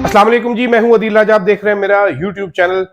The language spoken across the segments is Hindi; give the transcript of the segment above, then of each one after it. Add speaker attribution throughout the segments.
Speaker 1: अस्सलाम वालेकुम जी, मैं हूं अदील राजा। आप देख रहे हैं मेरा यूट्यूब चैनल।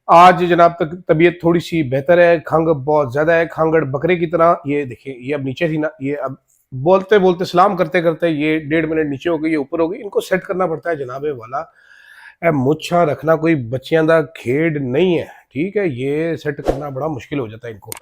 Speaker 1: आज जनाब तक तबीयत थोड़ी सी बेहतर है, खंग बहुत ज्यादा है, खांगड़ बकरे की तरह। ये देखिए, ये अब नीचे थी ना, ये अब बोलते बोलते सलाम करते करते ये 1.5 मिनट नीचे हो गई, ये ऊपर हो गई। इनको सेट करना पड़ता है जनाबे वाला। मुच्छा रखना कोई बच्चियां दा खेड नहीं है, ठीक है। ये सेट करना बड़ा मुश्किल हो जाता है इनको।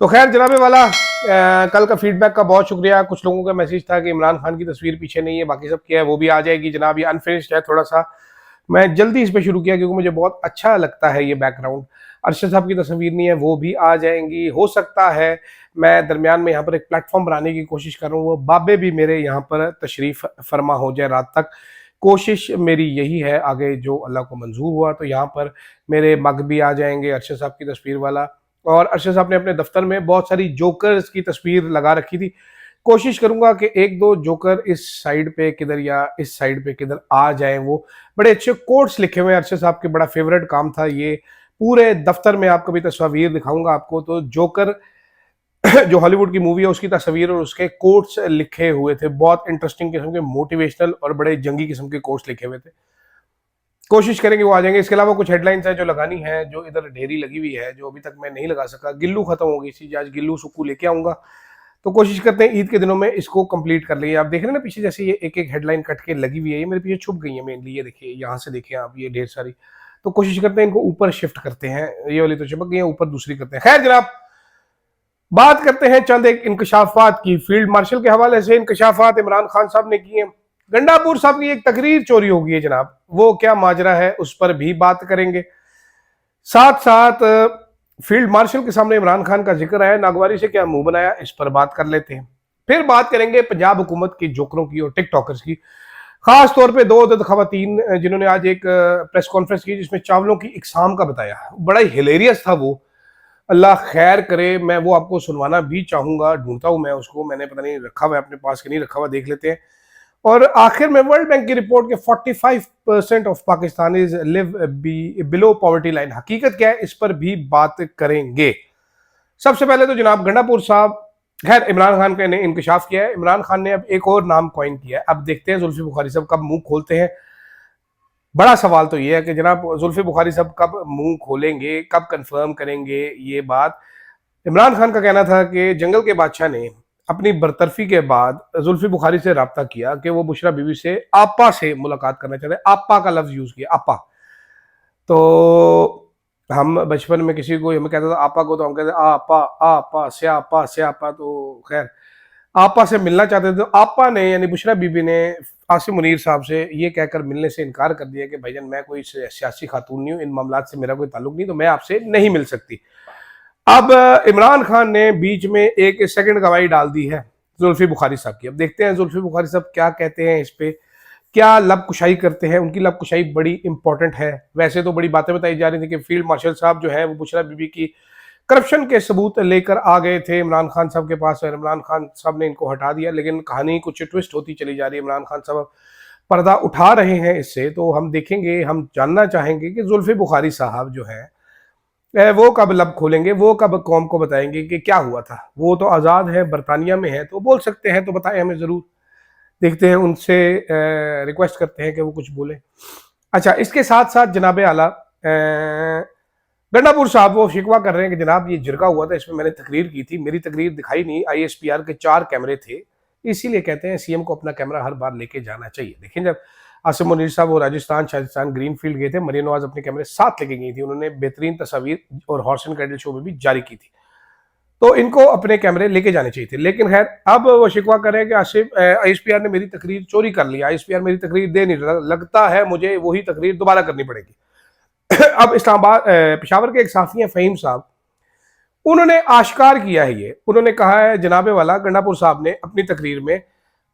Speaker 1: तो खैर जनाबे वाला, कल का फीडबैक का बहुत शुक्रिया। कुछ लोगों का मैसेज था कि इमरान खान की तस्वीर पीछे नहीं है, बाकी सब क्या है वो भी आ जाएगी जनाब। ये अनफिनिश्ड है थोड़ा सा, मैं जल्दी इस पे शुरू किया क्योंकि मुझे बहुत अच्छा लगता है ये बैकग्राउंड। अरशद साहब की तस्वीर नहीं है, वो भी आ जाएंगी। हो सकता है मैं दरमियान में यहाँ पर एक प्लेटफॉर्म बनाने की कोशिश कर रहा हूँ, वो बाबे भी मेरे यहाँ पर तशरीफ फरमा हो जाए रात तक। कोशिश मेरी यही है, आगे जो अल्लाह को मंजूर हुआ तो यहाँ पर मेरे मग भी आ जाएंगे अरशद साहब की तस्वीर वाला। और अरशद साहब ने अपने दफ्तर में बहुत सारी जोकर्स की तस्वीर लगा रखी थी। कोशिश करूंगा कि एक दो जोकर इस साइड पे किधर या इस साइड पे किधर आ जाएं। वो बड़े अच्छे कोट्स लिखे हुए हैं अरशद साहब के, बड़ा फेवरेट काम था ये। पूरे दफ्तर में आपको भी तस्वीर दिखाऊंगा आपको। तो जोकर जो हॉलीवुड की मूवी है उसकी तस्वीर और उसके कोट्स लिखे हुए थे, बहुत इंटरेस्टिंग किस्म के, मोटिवेशनल और बड़े जंगी किस्म के कोट्स लिखे हुए थे। कोशिश करेंगे वो आ जाएंगे। इसके अलावा कुछ हेडलाइंस है जो लगानी है, जो इधर ढेरी लगी हुई है, जो अभी तक मैं नहीं लगा सका। गिल्लू खत्म हो गई थी, आज गिल्लू सुक्कू लेके आऊंगा। तो कोशिश करते हैं ईद के दिनों में इसको कंप्लीट कर लेंगे। आप देख रहे हैं ना पीछे, जैसे ये एक एक हेडलाइन कट के लगी हुई है, ये मेरे पीछे छुप गई है मेनली। ये देखिए, यहाँ से देखिए आप, ये ढेर सारी। तो कोशिश करते हैं इनको ऊपर शिफ्ट करते हैं। ये वाली तो चिपक गई है, ऊपर दूसरी करते हैं। खैर जनाब, बात करते हैं चंद एक इंकशाफात की। फील्ड मार्शल के हवाले से इंकशाफात इमरान खान साहब ने किए। गंडापुर साहब की एक तकरीर चोरी हो गई है जनाब, वो क्या माजरा है उस पर भी बात करेंगे। साथ साथ फील्ड मार्शल के सामने इमरान खान का जिक्र है, नागवारी से क्या मुंह बनाया, इस पर बात कर लेते हैं। फिर बात करेंगे पंजाब हुकूमत की जोकरों की और टिकटॉकर्स की, खास तौर पे दो अदद खवातीन जिन्होंने आज एक प्रेस कॉन्फ्रेंस की जिसमें चावलों की इकसाम का बताया। बड़ा ही हिलेरियस था वो, अल्लाह खैर करे। मैं वो आपको सुनवाना भी चाहूंगा, ढूंढता हूं मैं उसको, मैंने पता नहीं रखा हुआ है अपने पास कि नहीं रखा हुआ, देख लेते हैं। और आखिर में वर्ल्ड बैंक की रिपोर्ट के 45% of Pakistanis live below poverty line, हकीकत क्या है इस पर भी बात करेंगे। सबसे पहले तो जनाब गंडापुर साहब, खैर इमरान खान ने इंकशाफ किया है। इमरान खान ने अब एक और नाम कॉइन किया है। अब देखते हैं जुल्फी बुखारी साहब कब मुंह खोलते हैं। बड़ा सवाल तो ये है कि जनाब जुल्फी बुखारी साहब कब मुंह खोलेंगे, कब कंफर्म करेंगे ये बात। इमरान खान का कहना था कि जंगल के बादशाह ने अपनी बरतरफी के बाद जुल्फी बुखारी से रब्ता किया कि वो बुशरा बीवी से आपा से मुलाकात करना चाहते हैं। आपा का लफ्ज यूज किया, आपा। तो हम बचपन में किसी को हमें कहता था आपा को, तो हम कहते आपा आपा स्यापा स्यापा। तो खैर आपा से मिलना चाहते थे, तो आपा ने यानी बुशरा बीबी ने आसिम मुनीर साहब से ये कहकर मिलने से इनकार कर दिया कि भाईजान मैं कोई सियासी खातून नहीं हूँ, इन मामलात से मेरा कोई ताल्लुक नहीं, तो मैं आपसे नहीं मिल सकती। अब इमरान खान ने बीच में एक सेकंड गवाही डाल दी है जुल्फी बुखारी साहब की। अब देखते हैं जुल्फी बुखारी साहब क्या कहते हैं इस पे, क्या लब कुशाई करते हैं। उनकी लब कुशाई बड़ी इंपॉर्टेंट है। वैसे तो बड़ी बातें बताई जा रही थी कि फील्ड मार्शल साहब जो है वो बुशरा बीबी की करप्शन के सबूत लेकर आ गए थे इमरान खान साहब के पास, और इमरान खान साहब ने इनको हटा दिया। लेकिन कहानी कुछ ट्विस्ट होती चली जा रही है। इमरान खान साहब पर्दा उठा रहे हैं इससे, तो हम देखेंगे, हम जानना चाहेंगे कि जुल्फी बुखारी साहब जो है वो कब लब खोलेंगे, वो कब कौम को बताएंगे कि क्या हुआ था। वो तो आज़ाद है, बरतानिया में है, तो बोल सकते हैं, तो बताएं हमें ज़रूर। देखते हैं, उनसे रिक्वेस्ट करते हैं कि वो कुछ बोले। अच्छा, इसके साथ साथ जनाब आला गंडापुर साहब वो शिकवा कर रहे हैं कि जनाब ये जिरगा हुआ था, इसमें मैंने तकरीर की थी, मेरी तकरीर दिखाई नहीं। ISPR के 4 कैमरे थे, इसीलिए कहते हैं सीएम को अपना कैमरा हर बार लेके जाना चाहिए। देखिए, जब आसिम मुनीर साहब वो राजस्थान शाजस्थान ग्रीनफील्ड गए थे, मरियम नवाज अपने कैमरे साथ लेके गई थी, उन्होंने बेहतरीन तस्वीर और हॉर्स एंड कैटल शो में भी जारी की थी। तो इनको अपने कैमरे लेके जाने चाहिए थे। लेकिन खैर अब वो शिकवा कर रहे हैं कि ISPR ने मेरी तकरीर चोरी कर ली, ISPR मेरी तकरीर दे नहीं रहा, लगता है मुझे वही तकरीर दोबारा करनी पड़ेगी। अब इस्लामाबाद पेशावर के एक साथी हैं फ़हीम साहब, उन्होंने आश्कार किया है ये, उन्होंने कहा है जनाबे वाला गंडापुर साहब ने अपनी तकरीर में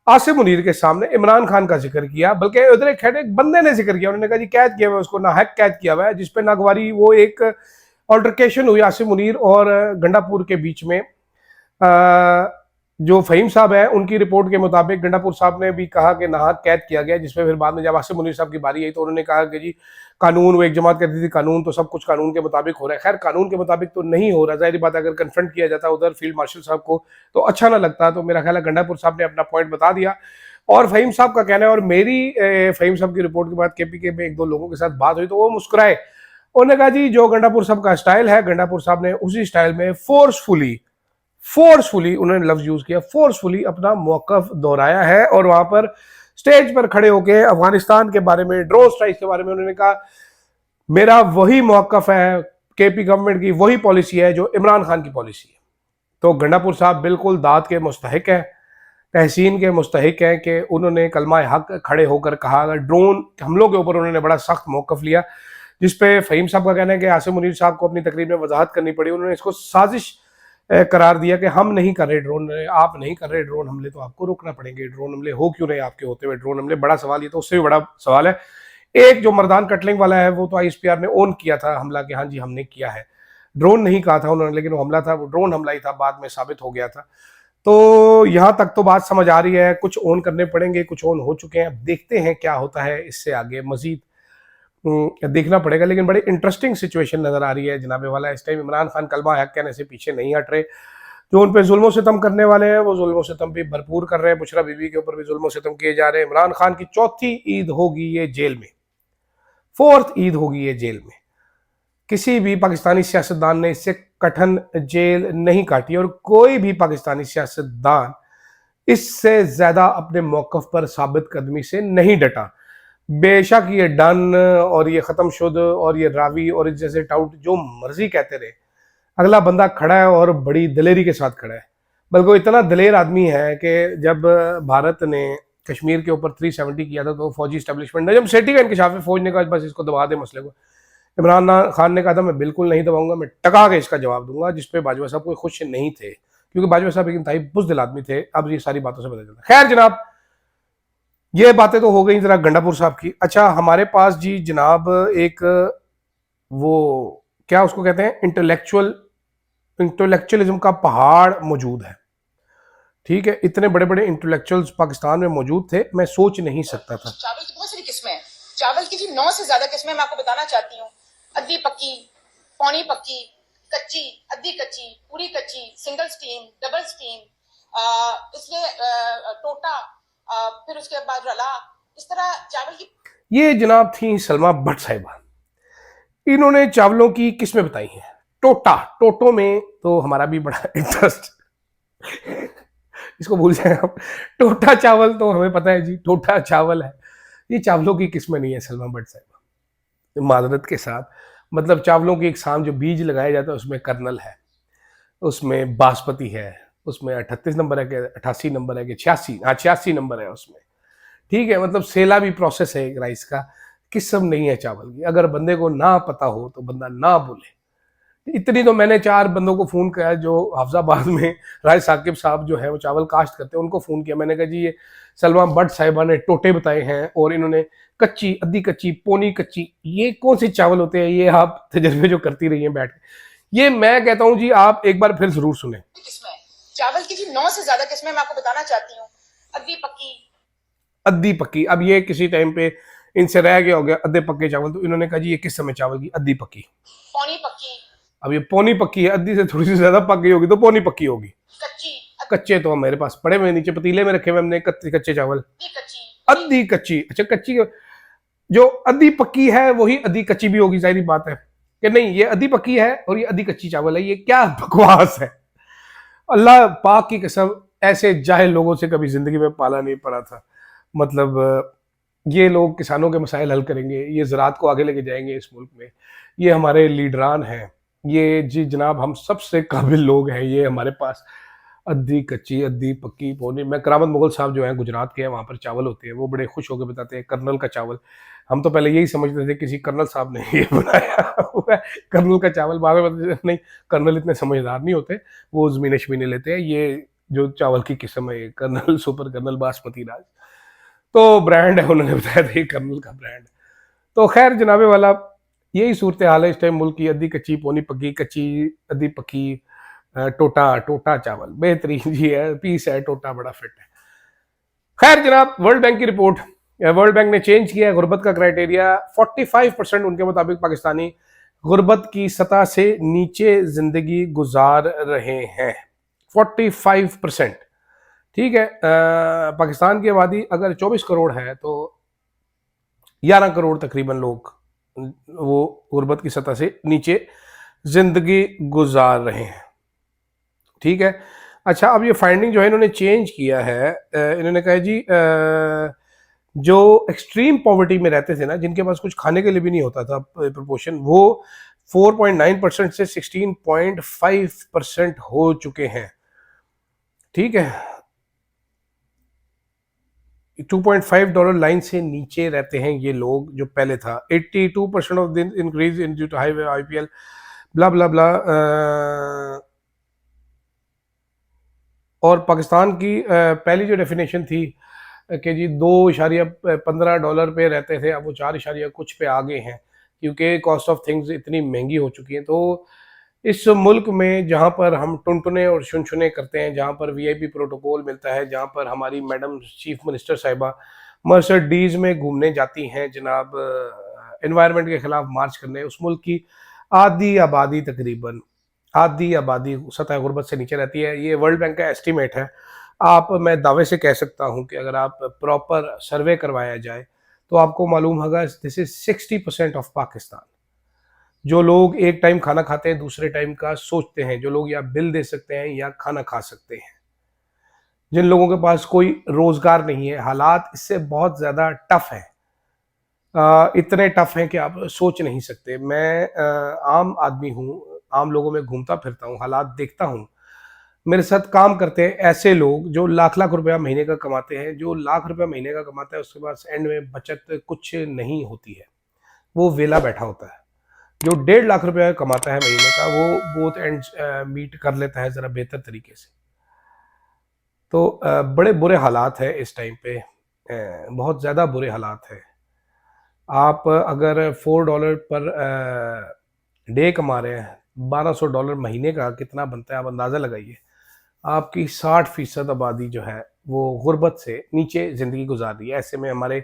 Speaker 1: आसिम मुनीर के सामने इमरान खान का जिक्र किया, बल्कि उधर एक बंदे ने जिक्र किया। उन्होंने कहा जी कैद किया हुआ है उसको, नाहक कैद किया हुआ है, जिसपे नागवारी वो एक ऑल्टरकेशन हुई आसिम मुनीर और गंडापुर के बीच में। जो फ़हीम साहब है उनकी रिपोर्ट के मुताबिक गंडापुर साहब ने भी कहा कि नाहक कैद किया गया, जिसमें फिर बाद में जब आसिम मुनीर साहब की बारी आई तो उन्होंने कहा कि जी कानून, वो एक जमात कहती थी कानून, तो सब कुछ कानून के मुताबिक हो रहा है। खैर कानून के मुताबिक तो नहीं हो रहा, जाहिर बात अगर कन्फ्रंट किया जाता उधर फील्ड मार्शल साहब को तो अच्छा ना लगता। तो मेरा ख्याल है गंडापुर साहब ने अपना पॉइंट बता दिया। और फहीम साहब का कहना है, और मेरी फहीम साहब की रिपोर्ट के बाद केपीके में एक दो लोगों के साथ बात हुई तो वो मुस्कुराए, उन्होंने कहा जी जो गंडापुर साहब का स्टाइल है, गंडापुर साहब ने उसी स्टाइल में फोर्सफुली उन्होंने लफ्ज यूज किया, फोर्सफुली अपना मौकफ दोहराया है। और वहां पर स्टेज पर खड़े होकर अफगानिस्तान के बारे में, ड्रोन स्ट्राइक के बारे में उन्होंने कहा मेरा वही मौकफ है, केपी गवर्नमेंट की वही पॉलिसी है जो इमरान खान की पॉलिसी है। तो गंडापुर साहब बिल्कुल दाद के मुस्तहिक है, तहसीन के मुस्तहिक हैं कि उन्होंने कलमा हक खड़े होकर कहा। ड्रोन हमलों के ऊपर उन्होंने बड़ा सख्त मौकफ लिया, जिसपे फहीम साहब का कहना है कि आसिम मुनीर साहब को अपनी तकरीर में वजाहत करनी पड़ी। उन्होंने इसको साजिश करार दिया कि हम नहीं कर रहे ड्रोन, आप नहीं कर रहे ड्रोन हमले, तो आपको रोकना पड़ेंगे। ड्रोन हमले हो क्यों रहे आपके होते हुए ड्रोन हमले? बड़ा सवाल, ये तो उससे भी बड़ा सवाल है। एक जो मर्दान कटलिंग वाला है वो तो आईएसपीआर ने ओन किया था हमला कि हाँ जी हमने किया है, ड्रोन नहीं कहा था उन्होंने, लेकिन वो हमला था, वो ड्रोन हमला ही था, बाद में साबित हो गया था। तो यहां तक तो बात समझ आ रही है, कुछ ओन करने पड़ेंगे, कुछ ओन हो चुके हैं, अब देखते हैं क्या होता है इससे आगे मजीद देखना पड़ेगा। लेकिन बड़ी इंटरेस्टिंग सिचुएशन नजर आ रही है जनाबे वाला। इस टाइम इमरान खान कलमा हक कहने से पीछे नहीं हट रहे, जो उन पे जुल्मों सितम करने वाले हैं वो जुल्मों सितम भी भरपूर कर रहे हैं। बुशरा बीबी के ऊपर भी जुल्मों सितम किए जा रहे हैं। इमरान खान की चौथी ईद होगी ये जेल में, फोर्थ ईद होगी ये जेल में। किसी भी पाकिस्तानी सियासतदान ने इससे कठिन जेल नहीं काटी और कोई भी पाकिस्तानी सियासतदान इससे ज्यादा अपने मौकफ पर साबित कदमी से नहीं डटा। बेशक ये डन और ये खत्म शुद और ये रावी और इस जैसे टाउट जो मर्जी कहते रहे, अगला बंदा खड़ा है और बड़ी दिलेरी के साथ खड़ा है। बल्कि वो इतना दिलेर आदमी है कि जब भारत ने कश्मीर के ऊपर 370 किया था तो फौजी स्टैब्लिशमेंट नजम सेठी का इंकशाफ है, फौज ने कहा बस इसको दबा दे मसले को। इमरान खान ने कहा था मैं बिल्कुल नहीं दबाऊंगा, मैं टका के इसका जवाब दूंगा, जिसपे बाजवा साहब कोई खुश नहीं थे, क्योंकि बाजवा साहब एक इंतहाई बुज़दिल आदमी थे। अब ये सारी बातों से पता चलता। खैर जनाब, ये बातें तो हो गई जरा गंडापुर साहब की। अच्छा, हमारे पास जी जनाब एक वो क्या उसको कहते हैं, इंटेलेक्चुअलिज्म का पहाड़ मौजूद है। ठीक है, इतने बड़े बड़े इंटेलेक्चुअल्स पाकिस्तान में मौजूद थे, मैं सोच नहीं सकता था।
Speaker 2: चावल की बहुत सारी किस्में हैं, चावल की जी 9 से ज्यादा किस्में मैं आपको बताना चाहती हूँ। अद्धी पक्की, पौनी पक्की, कच्ची, अद्धी कच्ची, पूरी कच्ची, सिंगल स्टीम, डबल स्टीम, इसलिए टोटा, फिर उसके बाद रला, इस तरह चावल की। ये
Speaker 1: जनाब थी सलमा भट्ट साहिबा, इन्होंने चावलों की किस्में बताई हैं। टोटो में तो हमारा भी बड़ा इंटरेस्ट इसको भूल जाए आप, टोटा चावल तो हमें पता है जी, टोटा चावल है। ये चावलों की किस्में नहीं है सलमा भट्ट साहिबा, माजरत के साथ। मतलब चावलों की एक शाम जो बीज लगाया जाता है उसमें कर्नल है, उसमें बासमती है, उसमें 38 नंबर है कि 88 नंबर है कि 86, हाँ 86 नंबर है उसमें। ठीक है, मतलब सेला भी प्रोसेस है राइस का, किस्म नहीं है चावल की। अगर बंदे को ना पता हो तो बंदा ना बोले। इतनी तो मैंने 4 बंदों को फोन किया जो हाफजाबाद में राज साकिब साहब जो है वो चावल काश्त करते हैं, उनको फोन किया। मैंने कहा जी ये सलमा भट्ट साहिबा ने टोटे बताए हैं और इन्होंने कच्ची, अद्धी कच्ची, पौनी कच्ची, ये कौन से चावल होते हैं? ये आप तजर्बे जो करती रही हैं बैठ के, ये मैं कहता हूँ जी आप एक बार फिर जरूर सुने।
Speaker 2: चावल की जी 9 से ज्यादा किस्में मैं आपको बताना चाहती हूँ। अद्धी पक्की,
Speaker 1: अद्धी पक्की। अब ये किसी टाइम पे इनसे रह गया हो गया अद्धे पक्के चावल, तो इन्होंने कहा जी ये किस समय चावल की अद्धी पक्की,
Speaker 2: पौनी पक्की।
Speaker 1: अब ये पौनी पक्की है, अद्धी से थोड़ी सी ज्यादा पक गई होगी तो पौनी पक्की होगी।
Speaker 2: कच्ची,
Speaker 1: कच्चे तो मेरे पास पड़े हुए नीचे पतीले में रखे हुए हमने, कच्चे चावल। अद्धी कच्ची, अच्छा कच्ची जो अद्धी पक्की है वही अद्धी कच्ची भी होगी, जाहिर बात है कि नहीं। ये अद्धी पक्की है और ये अद्धी कच्ची चावल है, ये क्या बकवास है। अल्लाह पाक की कसम, ऐसे जाहिल लोगों से कभी जिंदगी में पाला नहीं पड़ा था। मतलब ये लोग किसानों के मसाइल हल करेंगे, ये ज़राअत को आगे लेके जाएंगे इस मुल्क में, ये हमारे लीडरान हैं, ये जी जनाब हम सबसे काबिल लोग हैं। ये हमारे पास अद्धी कच्ची, अद्धी पक्की, पौनी। मैं करामत मुगल साहब जो हैं गुजरात के हैं, वहाँ पर चावल होते हैं, वो बड़े खुश होकर बताते हैं कर्नल का चावल। हम तो पहले यही समझते थे किसी कर्नल साहब ने ये बनाया हुआ है कर्नल का चावल, बाद में नहीं, कर्नल इतने समझदार नहीं होते, वो ज़मीनें शमीनें लेते हैं। ये जो चावल की किस्म है कर्नल, सुपर कर्नल, बासमती राज, तो ब्रांड है, उन्होंने बताया था ये कर्नल का ब्रांड। तो खैर जनाबे वाला, यही सूरत हाल है इस टाइम मुल्क की। अद्धी कच्ची, पौनी पक्की, कच्ची, अद्धी पक्की, टोटा चावल बेहतरीन जी है, पीस है, टोटा बड़ा फिट है। खैर जनाब, वर्ल्ड बैंक की रिपोर्ट, वर्ल्ड बैंक ने चेंज किया है गुर्बत का क्राइटेरिया। 45% उनके मुताबिक पाकिस्तानी गुर्बत की सतह से नीचे जिंदगी गुजार रहे हैं। 45%। ठीक है, पाकिस्तान की आबादी अगर 24 करोड़ है तो 11 करोड़ तकरीबन लोग वो गुर्बत की सतह से नीचे जिंदगी गुजार रहे हैं। ठीक है, अच्छा अब ये फाइंडिंग जो है इन्होंने चेंज किया है, इन्होंने कहा जी जो एक्सट्रीम पॉवर्टी में रहते थे ना, जिनके पास कुछ खाने के लिए भी नहीं होता था प्रोपोर्शन, वो 4.9% से 16.5% हो चुके हैं। ठीक है, $2.5 लाइन से नीचे रहते हैं ये लोग जो पहले था। 82% of the increase in due to high IPL blah blah blah. और पाकिस्तान की पहली जो डेफिनेशन थी कि जी $2.15 पे रहते थे, अब वो 4 कुछ पे आ गए हैं क्योंकि कॉस्ट ऑफ थिंग्स इतनी महंगी हो चुकी है। तो इस मुल्क में जहाँ पर हम टुनटुने और शुनशुने करते हैं, जहाँ पर वीआईपी प्रोटोकॉल मिलता है, जहाँ पर हमारी मैडम चीफ मिनिस्टर साहिबा मर्सिडीज में घूमने जाती हैं जनाब एनवायरनमेंट के खिलाफ मार्च करने, उस मुल्क की आधी आबादी तकरीबन आधी आबादी सतह गुर्बत से नीचे रहती है। ये वर्ल्ड बैंक का एस्टीमेट है। आप मैं दावे से कह सकता हूँ कि अगर आप प्रॉपर सर्वे करवाया जाए तो आपको मालूम होगा दिस इज 60% ऑफ पाकिस्तान। जो लोग एक टाइम खाना खाते हैं, दूसरे टाइम का सोचते हैं, जो लोग या बिल दे सकते हैं या खाना खा सकते हैं, जिन लोगों के पास कोई रोजगार नहीं है, हालात इससे बहुत ज्यादा टफ है। इतने टफ हैं कि आप सोच नहीं सकते। मैं आम आदमी हूँ, आम लोगों में घूमता फिरता हूँ, हालात देखता हूँ। मेरे साथ काम करते हैं ऐसे लोग जो लाख लाख रुपया महीने का कमाते हैं। जो लाख रुपया महीने का कमाता है उसके पास एंड में बचत कुछ नहीं होती है, वो वेला बैठा होता है। जो 1.5 लाख रुपया कमाता है महीने का, वो बोथ एंड मीट कर लेता है जरा बेहतर तरीके से। तो बड़े बुरे हालात है इस टाइम पे, बहुत ज़्यादा बुरे हालात है। आप अगर $4 पर डे कमा रहे हैं, $1200 महीने का कितना बनता है आप अंदाज़ा लगाइए। आपकी 60% आबादी जो है वो गुर्बत से नीचे ज़िंदगी गुजार रही है। ऐसे में हमारे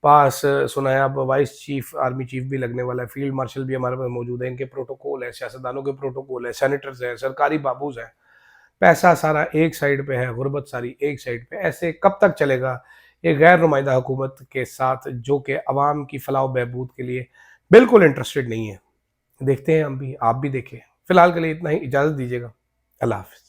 Speaker 1: पास सुना है अब वाइस चीफ आर्मी चीफ भी लगने वाला है, फील्ड मार्शल भी हमारे पास मौजूद है, इनके प्रोटोकॉल है, सियासतदानों के प्रोटोकॉल है, सेनेटर्स हैं, सरकारी बाबूज हैं। पैसा सारा एक साइड पे है, गुर्बत सारी एक साइड पे। ऐसे कब तक चलेगा एक गैर नुमाइंदा हुकूमत के साथ जो कि अवाम की फलाह बहबूद के लिए बिल्कुल इंटरेस्टेड नहीं है। देखते हैं हम भी, आप भी देखें। फिलहाल के लिए इतना ही, इजाज़त दीजिएगा। अल्लाह हाफ़िज़।